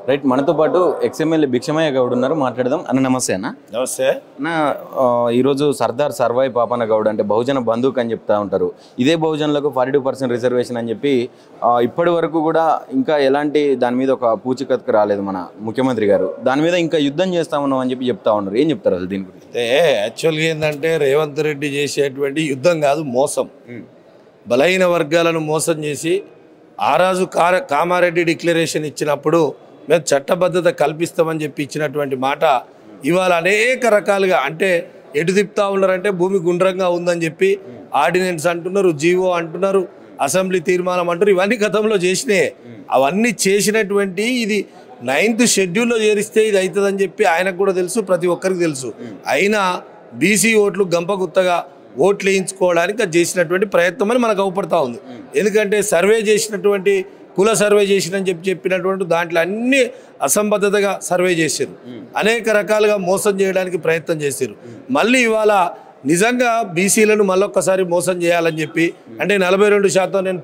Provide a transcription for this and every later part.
Right, మనతో పాటు ex-MLA Bhikshamaiah Goud ఉన్నారు, మాట్లాడదాం. అన్న నమస్తే. అన్న నమస్తే అన్న. ఈరోజు సర్దార్ సర్వాయి పాపన్న గౌడ్ అంటే బహుజన బంధుక్ అని చెప్తా ఉంటారు. ఇదే బహుజనులకు 42% రిజర్వేషన్ అని చెప్పి ఇప్పటి వరకు కూడా ఇంకా ఎలాంటి దాని మీద ఒక పూచికత్తుకు రాలేదు మన ముఖ్యమంత్రి గారు. దాని మీద ఇంకా యుద్ధం చేస్తా ఉన్నాం అని చెప్పి చెప్తా ఉన్నారు. ఏం చెప్తారు అసలు దీని గురించి? యాక్చువల్గా ఏంటంటే రేవంత్ రెడ్డి చేసేటువంటి యుద్ధం కాదు, మోసం. బలహీన వర్గాలను మోసం చేసి ఆ రాజు కామారెడ్డి డిక్లరేషన్ ఇచ్చినప్పుడు మేము చట్టబద్ధత కల్పిస్తామని చెప్పి ఇచ్చినటువంటి మాట ఇవాళ అనేక రకాలుగా అంటే ఎటు తిప్పుతా ఉన్నారంటే భూమి గుండ్రంగా ఉందని చెప్పి ఆర్డినెన్స్ అంటున్నారు, జీవో అంటున్నారు, అసెంబ్లీ తీర్మానం అంటారు. ఇవన్నీ గతంలో చేసినాయి. అవన్నీ చేసినటువంటి ఇది 9th షెడ్యూల్లో చేరిస్తే ఇది అవుతుందని చెప్పి ఆయనకు కూడా తెలుసు, ప్రతి ఒక్కరికి తెలుసు. అయినా బీసీ ఓట్లు గంపగుత్తగా ఓట్లు వేయించుకోవడానికి అది చేసినటువంటి ప్రయత్నం అని మనకు అవపడతా ఉంది. ఎందుకంటే సర్వే చేసినటువంటి కుల సర్వే చేసినని చెప్పినటువంటి దాంట్లో అన్ని అసంబద్ధతగా సర్వే చేశారు, అనేక రకాలుగా మోసం చేయడానికి ప్రయత్నం చేశారు. మళ్ళీ ఇవాళ నిజంగా బీసీలను మళ్ళొక్కసారి మోసం చేయాలని చెప్పి అంటే 42% నేను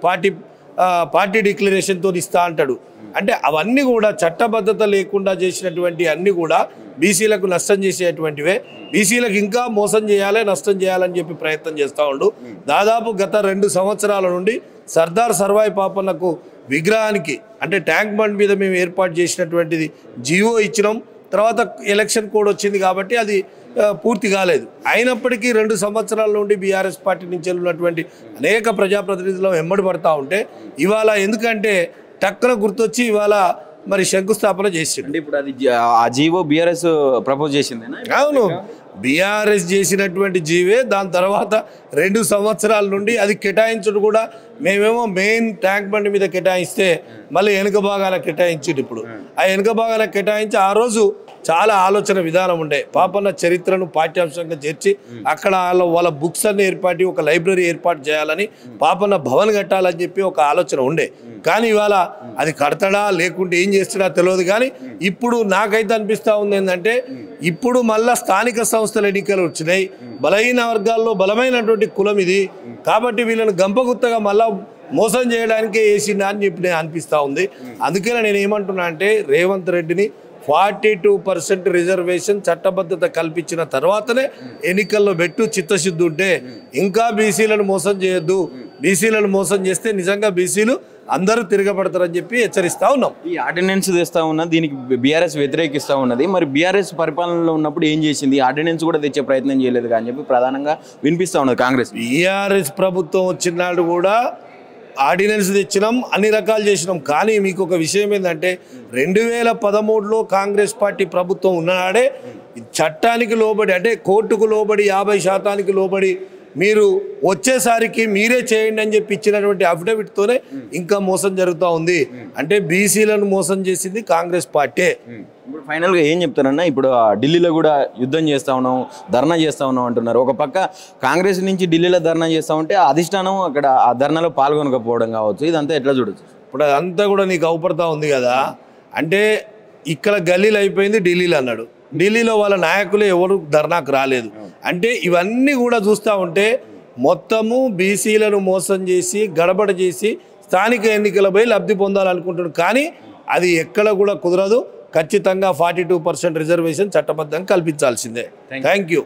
పార్టీ డిక్లరేషన్తో ఇస్తా అంటాడు. అంటే అవన్నీ కూడా చట్టబద్ధత లేకుండా చేసినటువంటి అన్నీ కూడా బీసీలకు నష్టం చేసేటువంటివే. బీసీలకు ఇంకా మోసం చేయాలి, నష్టం చేయాలని చెప్పి ప్రయత్నం చేస్తూ ఉండు. దాదాపు గత 2 సంవత్సరాల నుండి సర్దార్ సర్వాయి పాపన్నకు విగ్రహానికి అంటే ట్యాంక్ బండ్ మీద మేము ఏర్పాటు చేసినటువంటిది జీవో ఇచ్చినాం. తర్వాత ఎలక్షన్ కోడ్ వచ్చింది కాబట్టి అది పూర్తి కాలేదు. అయినప్పటికీ 2 సంవత్సరాల నుండి బీఆర్ఎస్ పార్టీ నుంచి ఉన్నటువంటి అనేక ప్రజాప్రతినిధులు వెంబడి పడతా ఉంటే ఇవాళ ఎందుకంటే టక్కున గుర్తొచ్చి ఇవాళ మరి శంకుస్థాపన చేసిండు. అంటే ఇప్పుడు అది ఆ జీవో బీఆర్ఎస్ ప్రపోజ్ చేసింది. అవును, బీఆర్ఎస్ చేసినటువంటి జీవే. దాని తర్వాత 2 సంవత్సరాల నుండి అది కేటాయించుడు కూడా మేమేమో మెయిన్ ట్యాంక్ బండి మీద కేటాయిస్తే మళ్ళీ వెనుక భాగాన కేటాయించుడు. ఇప్పుడు ఆ వెనుక భాగాన కేటాయించి ఆ రోజు చాలా ఆలోచన విధానం ఉండే. పాపన్న చరిత్రను పాఠ్యాంశంగా చేర్చి అక్కడ వాళ్ళ బుక్స్ అన్ని ఏర్పాటు ఒక లైబ్రరీ ఏర్పాటు చేయాలని పాపన్న భవన్ కట్టాలని చెప్పి ఒక ఆలోచన ఉండే. కానీ ఇవాళ అది కడతాడా లేకుంటే ఏం చేస్తాడా తెలియదు. కానీ ఇప్పుడు నాకైతే అనిపిస్తూ ఉంది ఏంటంటే ఇప్పుడు మళ్ళా స్థానిక సంస్థల ఎన్నికలు వచ్చినాయి. బలహీన వర్గాల్లో బలమైనటువంటి కులం ఇది కాబట్టి వీళ్ళని గంపగుత్తగా మళ్ళా మోసం చేయడానికే వేసిందా అని చెప్పి నేను అనిపిస్తూ ఉంది. అందుకనే నేను ఏమంటున్నా అంటే రేవంత్ రెడ్డిని 42% రిజర్వేషన్ చట్టబద్ధత కల్పించిన తర్వాతనే ఎన్నికల్లో పెట్టు చిత్తశుద్ధి ఉంటే ఇంకా బీసీలను మోసం చేయొద్దు. బీసీలను మోసం చేస్తే నిజంగా బీసీలు అందరూ తిరగబడతారని చెప్పి హెచ్చరిస్తూ ఉన్నాం. ఈ ఆర్డినెన్స్ తెస్తా ఉన్నా దీనికి బీఆర్ఎస్ వ్యతిరేకిస్తూ ఉన్నది. మరి బీఆర్ఎస్ పరిపాలనలో ఉన్నప్పుడు ఏం చేసింది? ఆర్డినెన్స్ కూడా తెచ్చే ప్రయత్నం చేయలేదు అని చెప్పి ప్రధానంగా వినిపిస్తూ ఉన్నది కాంగ్రెస్. బీఆర్ఎస్ ప్రభుత్వం వచ్చినాడు కూడా ఆర్డినెన్స్ తెచ్చినాం, అన్ని రకాలు చేసినాం. కానీ మీకు ఒక విషయం ఏంటంటే 2013లో కాంగ్రెస్ పార్టీ ప్రభుత్వం ఉన్ననాడే చట్టానికి లోబడి అంటే కోర్టుకు లోబడి 50% లోబడి మీరు వచ్చేసరికి మీరే చేయండి అని చెప్పి ఇచ్చినటువంటి అఫిడవిట్తోనే ఇంకా మోసం జరుగుతూ ఉంది. అంటే బీసీలను మోసం చేసింది కాంగ్రెస్ పార్టీ. ఇప్పుడు ఫైనల్గా ఏం చెప్తారన్నా? ఇప్పుడు ఢిల్లీలో కూడా యుద్ధం చేస్తూ ఉన్నాం, ధర్నా చేస్తూ ఉన్నాం అంటున్నారు. ఒక పక్క కాంగ్రెస్ నుంచి ఢిల్లీలో ధర్నా చేస్తూ ఉంటే అధిష్టానం అక్కడ ఆ ధర్నాలో పాల్గొనకపోవడం కావచ్చు, ఇదంతా ఎట్లా చూడొచ్చు? ఇప్పుడు అదంతా కూడా నీకు అవపడతా ఉంది కదా. అంటే ఇక్కడ గల్లీలు అయిపోయింది, ఢిల్లీలో అన్నాడు. ఢిల్లీలో వాళ్ళ నాయకులు ఎవరు ధర్నాకు రాలేదు. అంటే ఇవన్నీ కూడా చూస్తూ ఉంటే మొత్తము బీసీలను మోసం చేసి గడబడ చేసి స్థానిక ఎన్నికలపై లబ్ధి పొందాలనుకుంటున్నారు. కానీ అది ఎక్కడ కూడా కుదరదు. ఖచ్చితంగా 42% రిజర్వేషన్ చట్టబద్ధంగా కల్పించాల్సిందే. Thank you.